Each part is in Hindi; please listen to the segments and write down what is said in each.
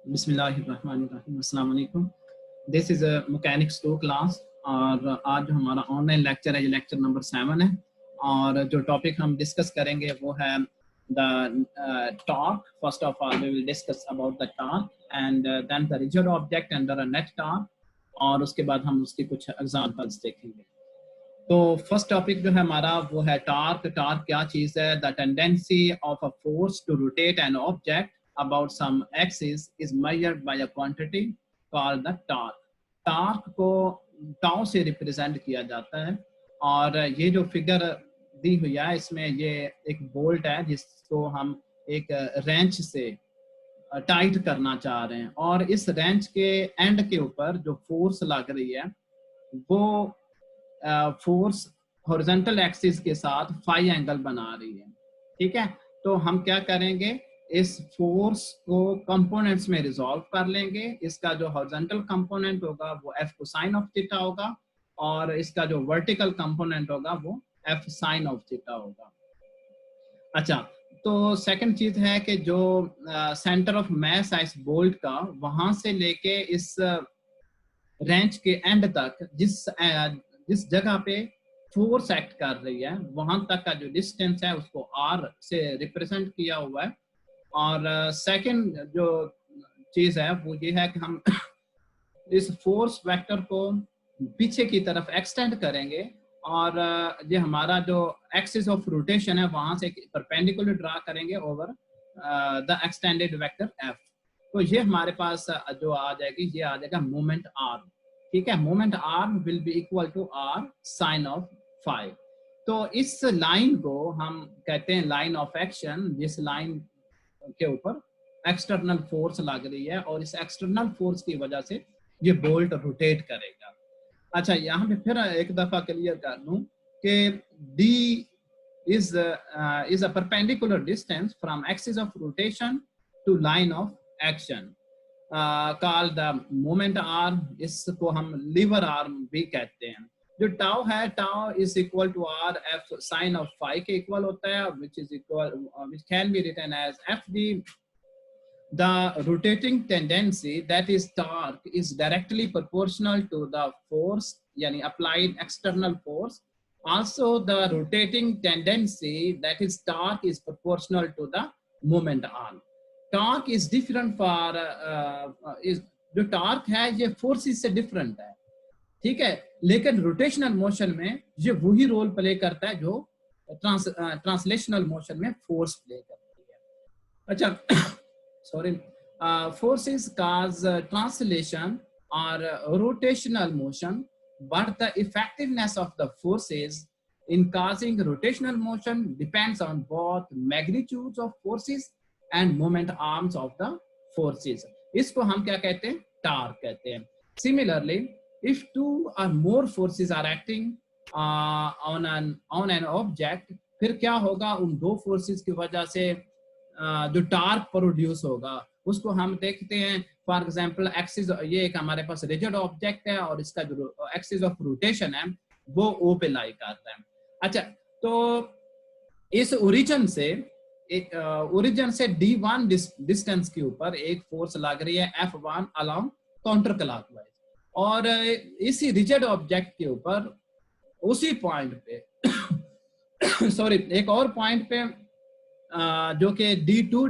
बिस्मिल्लाहिर्रहमानिर्रहीम। अस्सलाम वालेकुम। This is a mechanics 2 class और आज जो हमारा ऑनलाइन लेक्चर है ये लेक्चर नंबर 7 है और जो टॉपिक हम डिस्कस करेंगे वो है the torque. First of all we will discuss about the torque and then the rigid object under a net torque और उसके बाद हम उसके कुछ एग्जांपल्स देखेंगे। तो फर्स्ट टॉपिक जो है हमारा वो है टॉर्क। टॉर्क क्या चीज़ है? The tendency of a force to rotate an object about some axis is measured by a quantity called the torque. Torque को टाउ से रिप्रेजेंट किया जाता है और ये जो फिगर दी हुई है इसमें ये एक बोल्ट है जिसको हम एक रेंच से टाइट करना चाह रहे हैं और इस रेंच के एंड के ऊपर जो फोर्स लग रही है वो फोर्स हॉरिजॉन्टल एक्सिस के साथ फाई एंगल बना रही है। ठीक है, तो हम क्या करेंगे, इस फोर्स को कंपोनेंट्स में रिजॉल्व कर लेंगे। इसका जो हॉरिजॉन्टल कंपोनेंट होगा वो एफ कोसाइन ऑफ थीटा होगा और इसका जो वर्टिकल कंपोनेंट होगा वो एफ साइन ऑफ थीटा होगा। अच्छा, तो सेकंड चीज है कि जो सेंटर ऑफ मास है इस बोल्ट का, वहां से लेके इस रेंच के एंड तक जिस जगह पे फोर्स एक्ट कर रही है वहां तक का जो डिस्टेंस है उसको आर से रिप्रेजेंट किया हुआ है। और सेकंड जो चीज है वो ये है कि हम इस फोर्स वेक्टर को पीछे की तरफ एक्सटेंड करेंगे और ये हमारा जो एक्सिस ऑफ रोटेशन है वहां से परपेंडिकुलर ड्रा करेंगे over the extended vector F. तो ये हमारे पास जो आ जाएगी ये आ जाएगा मोमेंट आर। ठीक है, moment R will be equal to R sine of phi. तो इस लाइन को हम कहते हैं लाइन ऑफ एक्शन, जिस लाइन के ऊपर एक्सटर्नल फोर्स लग रही है और इस एक्सटर्नल फोर्स की वजह से ये बोल्ट रोटेट करेगा। अच्छा, यहाँ पे फिर एक दफा क्लियर कर दूं कि D is a perpendicular distance from axis of rotation to line of action called the moment arm। इसको हम लीवर आर्म भी कहते हैं। जो टाउ है, tau is equal to R F sine of phi के इक्वल होता है, which can be written as FD। The rotating tendency, that is torque, is directly proportional to the force, yani applied external force. Also the rotating tendency, that is torque, is proportional to the moment arm। torque is different for is जो torque है ये forces से different है। ठीक है, लेकिन रोटेशनल मोशन में ये वही रोल प्ले करता है जो ट्रांसलेशनल मोशन में फोर्स प्ले करती है। अच्छा sorry, forces cause translation or rotational motion, but the effectiveness of the forces in causing rotational motion depends on both magnitudes of forces and moment arms of the forces। इसको हम क्या कहते हैं? टॉर्क कहते हैं। Similarly, if two or more forces are acting on an object, फिर क्या होगा, उन दो फोर्सेस की वजह से जो टार्क प्रोड्यूस होगा उसको हम देखते हैं। फॉर एग्जांपल एक्सिस, ये एक हमारे पास रिजिड ऑब्जेक्ट है और इसका जो एक्सिस ऑफ रोटेशन है वो ओ पे लाई करता है। अच्छा, तो इस ओरिजिन से D1 डिस्टेंस के ऊपर एक फोर्स लग रही है F1 अलोंग काउंटर क्लॉकवाइज और इसी रिजिड ऑब्जेक्ट के ऊपर उसी पॉइंट पे सॉरी एक और पॉइंट पे जो कि D2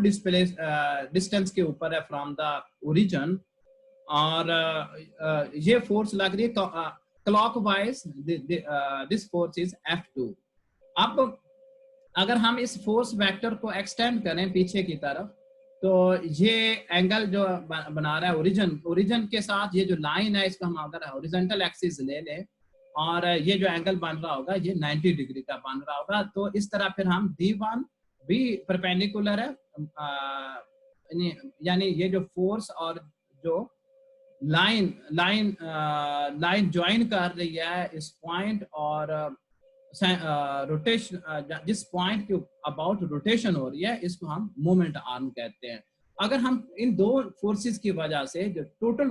डिस्टेंस के ऊपर है फ्रॉम द ओरिजिन और ये फोर्स लग रही है clockwise. This force is F2। अब अगर हम इस फोर्स वेक्टर को एक्सटेंड करें पीछे की तरफ तो ये एंगल जो बना रहा है ओरिजिन के साथ, ये जो लाइन है इसको हम अगर हॉरिजॉन्टल एक्सिस ले लें और ये जो एंगल बन रहा होगा ये 90 डिग्री का बन रहा होगा। तो इस तरह फिर हम D1 भी परपेंडिकुलर है, यानी ये जो फोर्स और जो लाइन ज्वाइन कर रही है इस पॉइंट और रोटेशन, जिस पॉइंट के अबाउट रोटेशन हो रही है इसको हम मोमेंट आर्म कहते हैं। अगर हम इन दो फोर्सेस की वजह से जो टोटल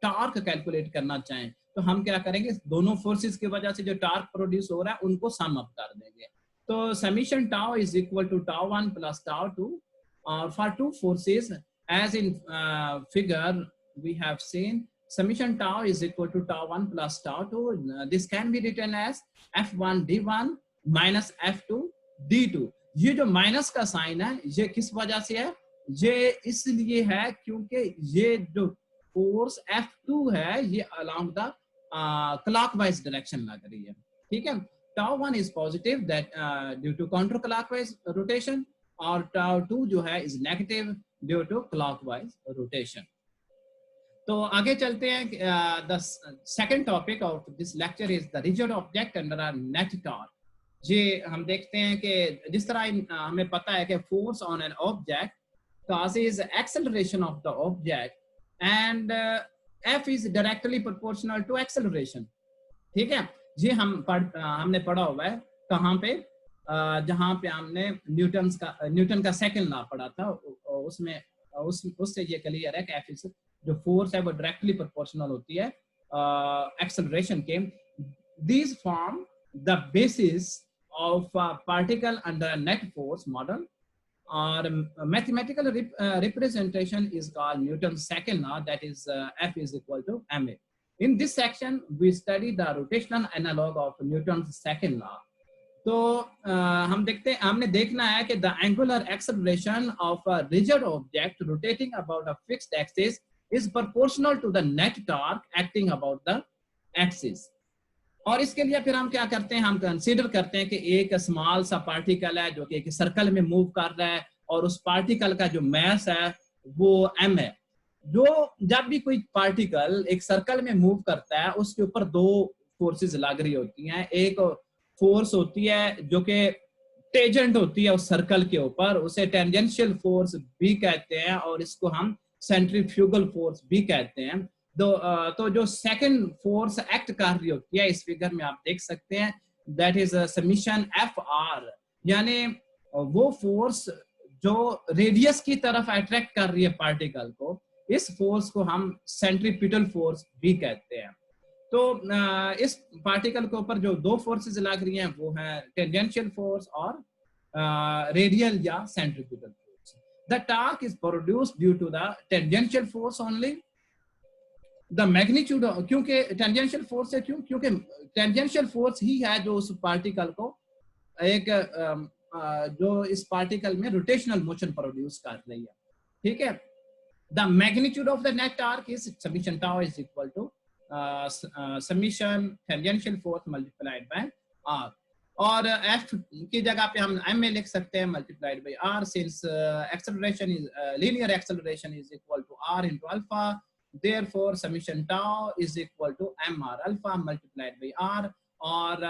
टॉर्क कैलकुलेट करना चाहें तो हम क्या करेंगे, दोनों फोर्सेस की वजह से जो टॉर्क प्रोड्यूस हो रहा है उनको सम अप कर देंगे। तो summation tau is equal to tau 1 plus tau 2 और for two forces as in figure we have seen, summation tau is equal to tau 1 plus tau 2. This can be written as f1 d1 minus f2 d2. ये जो माइनस का साइन है ये किस वजह से है? ये इसलिए है क्योंकि ये जो फोर्स f2 है ये अलोंग द क्लॉकवाइज डायरेक्शन लग रही है, ठीक है. tau 1 is positive that due to counter clockwise rotation, और tau 2 जो है is negative due to clockwise rotation. तो आगे चलते हैं. The second topic of this lecture is the rigid object under a net torque. ये हम देखते हैं कि जिस तरह हमें पता है कि force on an object causes acceleration of the object and F is directly proportional to acceleration. ठीक है, ये हमने पढ़ा हुआ है कहाँ पे, जहाँ पे हमने न्यूटन का सेकंड लॉ पढ़ा था. उसमें उससे ये क्लियर है कि F is जो फोर्स है वो डायरेक्टली प्रोपोर्शनल होती है एक्सेलरेशन के. These form the basis of particle under net force model, or mathematical representation is called Newton's second law, that is F is equal to ma. In this section we study the rotational analog of Newton's second law. तो हम देखते हैं, हमने देखना है कि the angular acceleration of a rigid object rotating about a fixed axis is proportional to the net torque acting about the axis. और इसके लिए फिर हम क्या करते हैं, हम कंसीडर करते हैं कि एक स्मॉल सा पार्टिकल है जो कि एक सर्कल में मूव कर रहा है और उस पार्टिकल का जो मास है वो m है. जो जब भी कोई पार्टिकल एक सर्कल में मूव करता है उसके ऊपर दो फोर्सेस लग रही होती हैं. एक फोर्स होती है जो कि टेंजेंट होती है उस सर्कल के ऊपर, उसे टेंजेंशियल फोर्स भी कहते हैं और इसको हम सेंट्रीफ्यूगल फोर्स भी कहते हैं. तो जो सेकंड फोर्स एक्ट कर रही होती है, इस फिगर में आप देख सकते हैं, that is summation F R, यानी वो फोर्स जो रेडियस की तरफ अट्रैक्ट कर रही है पार्टिकल को, इस फोर्स को हम सेंट्रीपिटल फोर्स भी कहते हैं. तो इस पार्टिकल के ऊपर जो दो फोर्सेस लग रही हैं वो है टेंजेंशियल फोर्स और रेडियल या centripetal force. The torque is produced due to the tangential force only. The magnitude, क्योंकि टेंजेंशियल फोर्स है, क्योंकि टेंजेंशियल फोर्स ही है जो उस पार्टिकल को एक जो इस पार्टिकल में रोटेशनल मोशन प्रोड्यूस कर रही है, ठीक है. The magnitude of the net torque is summation tau is equal to summation tangential force multiplied by R, और एफ की जगह पे हम एम में लिख सकते हैं multiplied by R, since acceleration is linear acceleration is equal to R into alpha. Therefore, summation tau is equal to mr alpha multiplied by r, और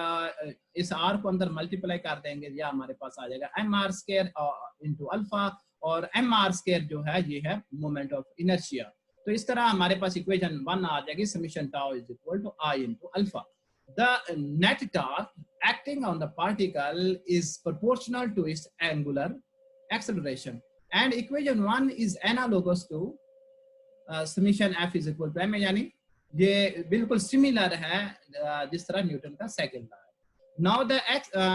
इस r को अंदर मल्टीप्लाई कर देंगे या हमारे पास आ जाएगा mr स्क्वायर इनटू अल्फा, और mr स्क्वायर जो है ये है मोमेंट ऑफ इनर्शिया. तो इस तरह हमारे पास इक्वेशन 1 आ जाएगी, summation tau is equal to I into alpha. The net torque acting on the particle is proportional to its angular acceleration, and equation 1 is analogous to summation F is equal to M, यानी ये बिल्कुल सिमिलर है जिस तरह न्यूटन का सेकंड लॉ है.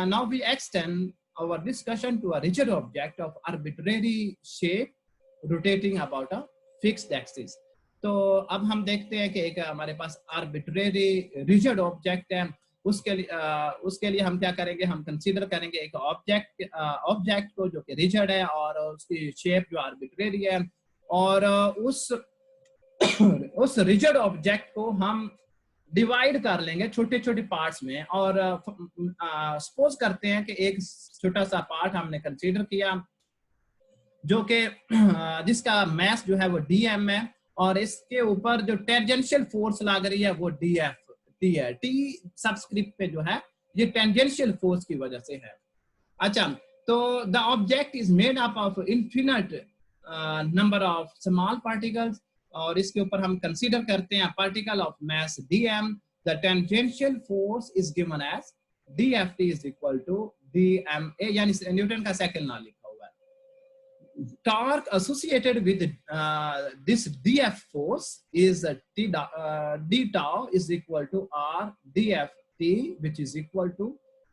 Now we extend our discussion to a rigid object of arbitrary shape rotating about a fixed axis. तो अब हम देखते हैं कि एक हमारे पास आर्बिट्रेरी रिजिड ऑब्जेक्ट है. उसके लिए हम क्या करेंगे, हम कंसीडर करेंगे एक ऑब्जेक्ट को जो कि रिजिड है और उसकी शेप जो आर्बिट्रेरी है, और उस रिजिड ऑब्जेक्ट को हम डिवाइड कर लेंगे छोटे छोटे पार्ट्स में, और सपोज करते हैं कि एक छोटा सा पार्ट हमने कंसीडर किया जो कि जिसका मास जो है वो dm है, और इसके ऊपर जो टेंजेंशियल फोर्स लग रही है वो df t है. t सबस्क्रिप्ट पे जो है ये टेंजेंशियल फोर्स की वजह से है. अच्छा, तो the object is made up of infinite number of small particles, और इसके ऊपर हम कंसीडर करते हैं particle of mass dm. The tangential force is given as dft is equal to dma, यानी न्यूटन का सेकंड लॉ लिखा हुआ है. Torque associated with this df force is d tau is equal to r dft, which is equal to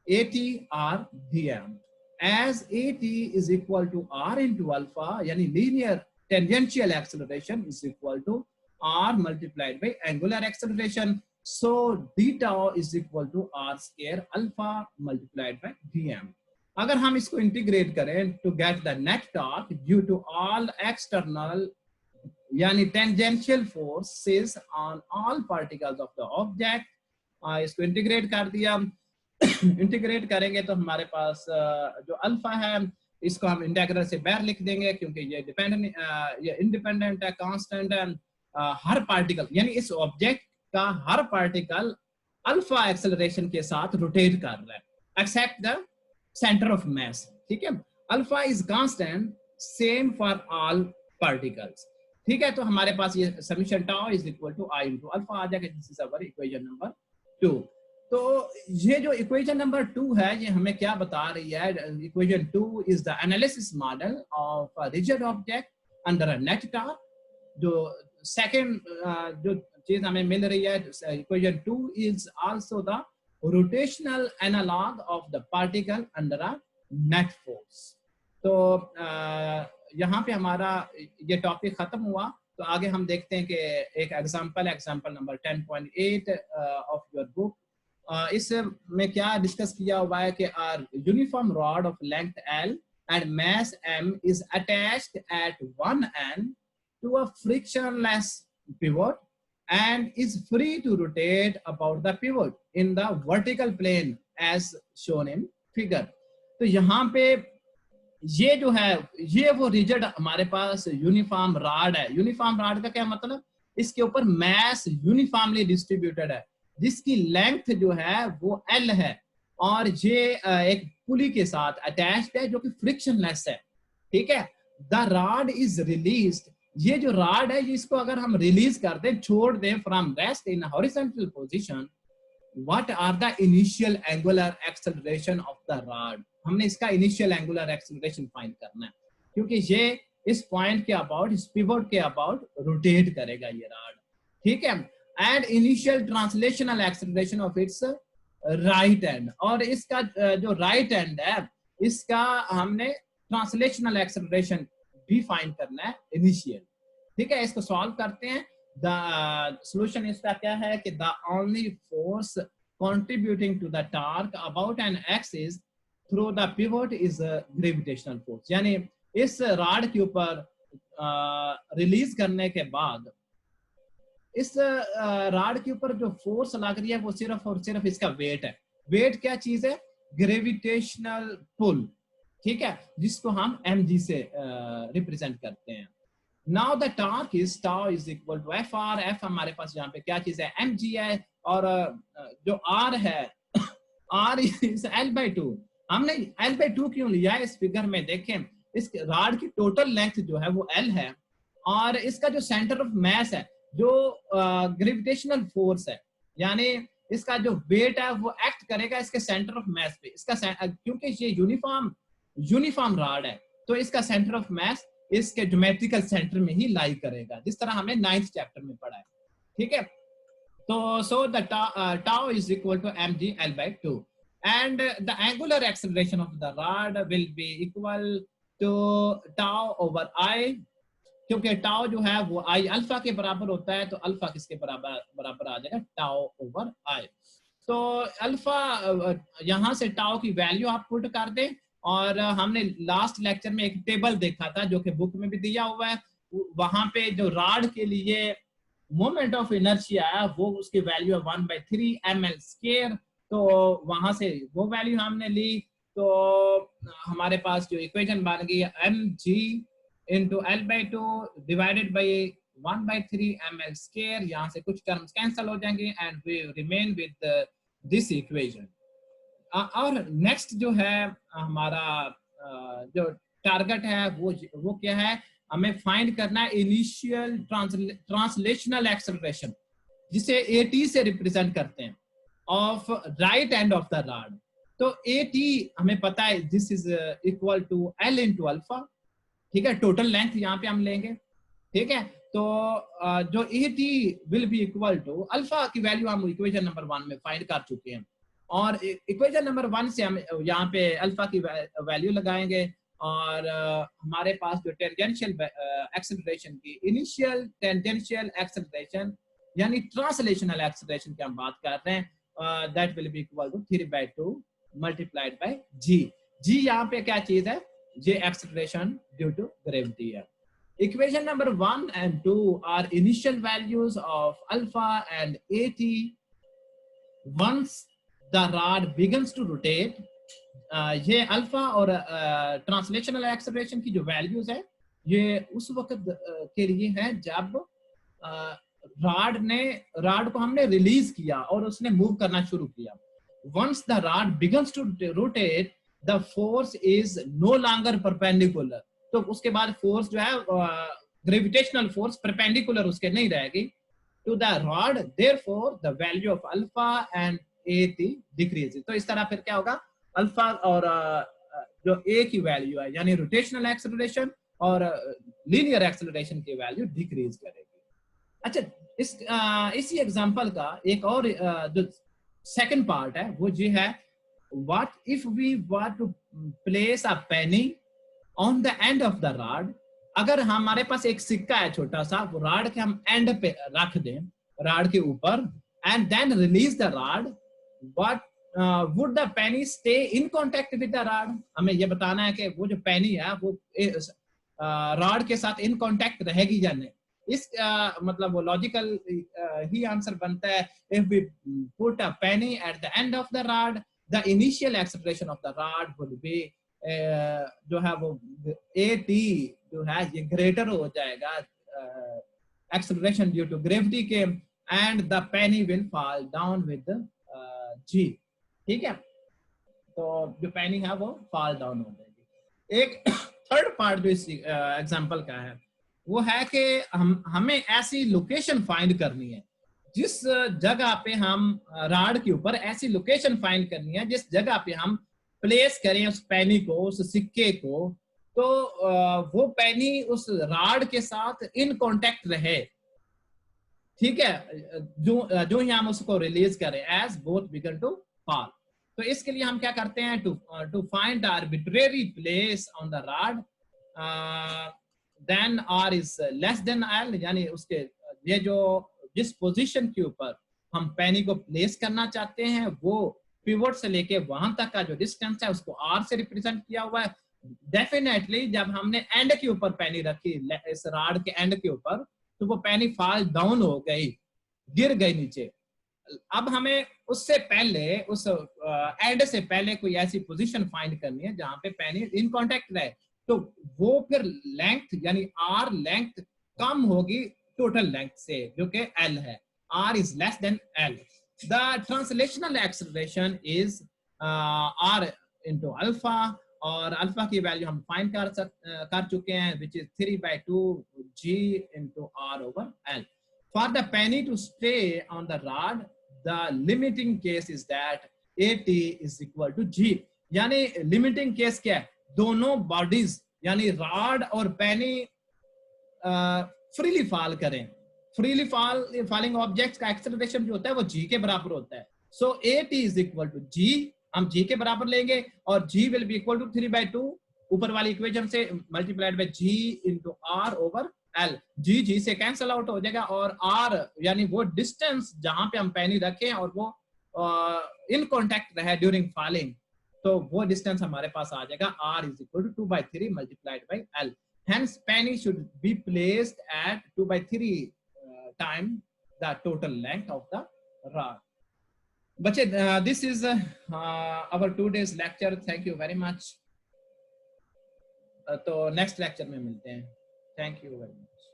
at r dm. As at is equal to r into alpha, यानी linear tangential acceleration is equal to r multiplied by angular acceleration. So d tau is equal to r square alpha multiplied by dm. अगर हम इसको इंटीग्रेट करें to get the net torque due to all external यानी tangential forces on all particles of the object, इसको इंटीग्रेट कर दिया. इंटीग्रेट करेंगे तो हमारे पास जो अल्फा है इसको हम इंटीग्रल से बाहर लिख देंगे क्योंकि ये डिपेंडेंट ये इंडिपेंडेंट है, कांस्टेंट है. हर पार्टिकल यानी इस ऑब्जेक्ट का हर पार्टिकल अल्फा एक्सेलरेशन के साथ रोटेट कर रहा है except the centre of mass. ठीक है, alpha is constant same for all particles. ठीक है, तो हमारे पास ये समीशन tau is equal to I into alpha आ जाएगा. This is our equation number 2. तो ये जो इक्वेशन नंबर 2 है ये हमें क्या बता रही है? Equation 2 is the analysis model of a rigid object under a net torque. जो सेकंड जो चीज हमें मिल रही है, equation 2 is also the rotational analog of the particle under a net force. तो यहाँ पे हमारा ये टॉपिक खत्म हुआ. तो आगे हम देखते हैं कि एक example number 10.8 of your book. इस में क्या डिस्कस किया हुआ है कि are uniform rod of length L and mass M is attached at one end to a frictionless pivot and is free to rotate about the pivot in the vertical plane as shown in figure. तो यहाँ पे ये जो है ये वो रिजिड हमारे पास यूनिफॉर्म रॉड है. यूनिफॉर्म रॉड का क्या मतलब? इसके ऊपर मास यूनिफॉर्मली डिस्ट्रीब्यूटेड है जिसकी लेंथ जो है वो L है और ये एक पुली के साथ अटैच्ड है जो कि फ्रिक्शनलेस है. ठीक है, द रॉड इज रिलीज्ड. ये जो रॉड है इसको अगर हम रिलीज कर दें, छोड़ दें from rest in horizontal position, what are the initial angular acceleration of the rod? हमने इसका इनिशियल एंगुलर एक्सेलरेशन फाइंड करना है क्योंकि ये इस पॉइंट के अबाउट, इस पिवट के अबाउट रोटेट करेगा ये रॉड. ठीक है, and initial translational acceleration of its right and. और इसका जो राइट एंड है इसका हमने ट्रांसलेशनल एक्सेलरेशन भी फाइंड करना है इनिशियल. ठीक है, इसको सॉल्व करते हैं. द सॉल्यूशन इसका क्या है कि the only force contributing to the torque about an axis through the pivot is gravitational force. यानी इस रॉड के ऊपर रिलीज करने के बाद इस रॉड के ऊपर जो फोर्स लग रही है वो सिर्फ और सिर्फ इसका वेट है. वेट क्या चीज है? Gravitational pull. ठीक है, जिसको हम mg से रिप्रेजेंट करते हैं. Now the torque is tau is equal to F R. F हमारे पास यहाँ पे क्या चीज है? mg है. और जो r है r इज l/2. हमने l/2 क्यों लिया है? इस फिगर में देखें, इस रॉड की टोटल लेंथ जो है वो l है और इसका जो सेंटर ऑफ मास है, जो ग्रेविटेशनल फोर्स है, यानी इसका जो वेट है वो एक्ट करेगा इसके सेंटर ऑफ मास पे. इसका क्योंकि ये यूनिफॉर्म रॉड है तो इसका सेंटर ऑफ मास इसके ज्योमेट्रिकल सेंटर में ही लाई करेगा, जिस तरह हमने 9th चैप्टर में पढ़ा है. ठीक है, तो so the tau is equal to mg l/2 and the angular acceleration of the rod will be equal to tau over i. क्योंकि टाउ जो है वो i अल्फा के बराबर होता है, तो अल्फा किसके बराबर आ जाएगा? Tau over i. तो अल्फा यहाँ से टाउ की वैल्यू आप पुट कर दें. और हमने लास्ट लेक्चर में एक टेबल देखा था जो कि बुक में भी दिया हुआ है. वहां पे जो रॉड के लिए मोमेंट ऑफ इनर्शिया है वो उसकी वैल्यू है 1/3 ml². तो वहां से वो वैल्यू हमने ली. तो हमारे पास जो इक्वेशन बन गई है mg into l/2 divided by 1/3 ml². यहाँ से कुछ टर्म्स कैंसिल हो जाएंगे and we remain with this equation. और नेक्स्ट जो है हमारा जो टारगेट है वो क्या है? हमें फाइंड करना है इनिशियल ट्रांसलेशनल एक्सेलरेशन, जिसे AT से रिप्रेजेंट करते हैं, of right end of the rod. तो AT हमें पता है this is equal to L into alpha. ठीक है, टोटल लेंथ यहाँ पे हम लेंगे. ठीक है, तो जो AT will be equal to alpha की वैल्यू हम इक्वेशन नंबर 1 में फाइंड कर चुके हैं और इक्वेशन नंबर 1 से हम यहाँ पे अल्फा की वैल्यू लगाएंगे और हमारे पास जो टेंजेंशियल एक्सेलरेशन की इनिशियल टेंजेंशियल एक्सेलरेशन यानी ट्रांसलेशनल एक्सेलरेशन की हम बात कर रहे हैं, that will be equal to 3/2 multiplied by g. G यहाँ पे क्या चीज है, g acceleration due to gravity है। Equation number 1 and 2 are initial values of alpha and at once the rod begins to rotate। ये अल्फा और ट्रांसलेशनल एक्सेलरेशन की जो वैल्यूज है ये उस वक्त के लिए है जब रॉड को हमने रिलीज किया और उसने मूव करना शुरू किया। Once the rod begins to rotate, the force is no longer perpendicular। तो उसके बाद फोर्स जो है ग्रेविटेशनल फोर्स परपेंडिकुलर उसके नहीं रहेगी to the rod, therefore the value of alpha and at decrease. तो इस तरह फिर क्या होगा, अल्फा और जो ए की वैल्यू है यानी रोटेशनल एक्सेलरेशन और लीनियर एक्सेलरेशन की वैल्यू डिक्रीज करेगी। अच्छा, इसी एग्जांपल का एक और जो सेकंड पार्ट है वो ये है, what if we want to place a penny on the end of the rod. अगर हमारे पास एक सिक्का है छोटा सा, वो रॉड के हम एंड पे रख दें, रॉड के ऊपर, and then release the rod, what would the penny stay in contact with the rod. हमें ये बताना है कि वो जो पेनी है वो रॉड के साथ इन कांटेक्ट रहेगी या नहीं। इस मतलब वो लॉजिकल ही आंसर बनता है, if we put a penny at the end of the rod, the initial acceleration of the rod would be जो है वो AT जो है ये ग्रेटर हो जाएगा एक्सेलरेशन ड्यू टू ग्रेविटी के, and the Penney will fall down with G। ठीक है, तो जो पेनी है वो फॉल डाउन हो जाएगी। एक थर्ड पार्ट जो इस एग्जांपल का है वो है कि हमें ऐसी लोकेशन फाइंड करनी है, जिस जगह पे हम रॉड के ऊपर ऐसी लोकेशन फाइंड करनी है जिस जगह पे हम प्लेस करें उस पेनी को, उस सिक्के को, तो वो पेनी उस रॉड के साथ इन कांटेक्ट रहे। ठीक है, जो ही हम उसको रिलीज करें as both began to fall. तो इसके लिए हम क्या करते हैं, to find the arbitrary place on the rod, then R is less than L, यानी उसके ये जो जिस पोजीशन के ऊपर हम पेनी को प्लेस करना चाहते हैं वो पिवट से लेके वहां तक का जो डिस्टेंस है उसको R से रिप्रेजेंट किया हुआ है। डेफिनेटली जब हमने एंड के ऊपर पेनी रखी, इस रॉड के एंड के ऊपर, तो वो पेनी फॉल डाउन हो गई, गिर गई नीचे। अब हमें उससे पहले, उस एंड से पहले कोई ऐसी पोजीशन फाइंड करनी है जहां पे पेनी इन कांटेक्ट रहे, तो वो फिर लेंथ यानी R लेंथ कम होगी टोटल लेंथ से जो कि L है। R is less than L। The translational acceleration is R into alpha, और अल्फा की वैल्यू हम फाइंड कर चुके हैं, which is 3/2 G into R over L। For the penny to stay on the rod, the limiting case is that AT is equal to G। यानी लिमिटिंग केस क्या है, दोनों बॉडीज यानी रॉड और पेनी फ्रीली फॉल करें। फ्रीली फॉलिंग ऑब्जेक्ट्स का एक्सेलरेशन जो होता है वो G के बराबर होता है। So AT is equal to G, हम G के बराबर लेंगे और G will be equal to 3/2 ऊपर वाली इक्वेशन से multiplied by G into R over L। G से कैंसिल आउट हो जाएगा और R यानी वो डिस्टेंस जहां पे हम पेनी रखें और वो इन कांटेक्ट रहे ड्यूरिंग फॉलिंग, तो वो डिस्टेंस हमारे पास आ जाएगा R is equal to 2/3 multiplied by L। Hence penny should be placed at 2/3 time the total length of the rod। बच्चे, this is our 2 days lecture। Thank you very much। तो नेक्स्ट लेक्चर में मिलते हैं। Thank you very much।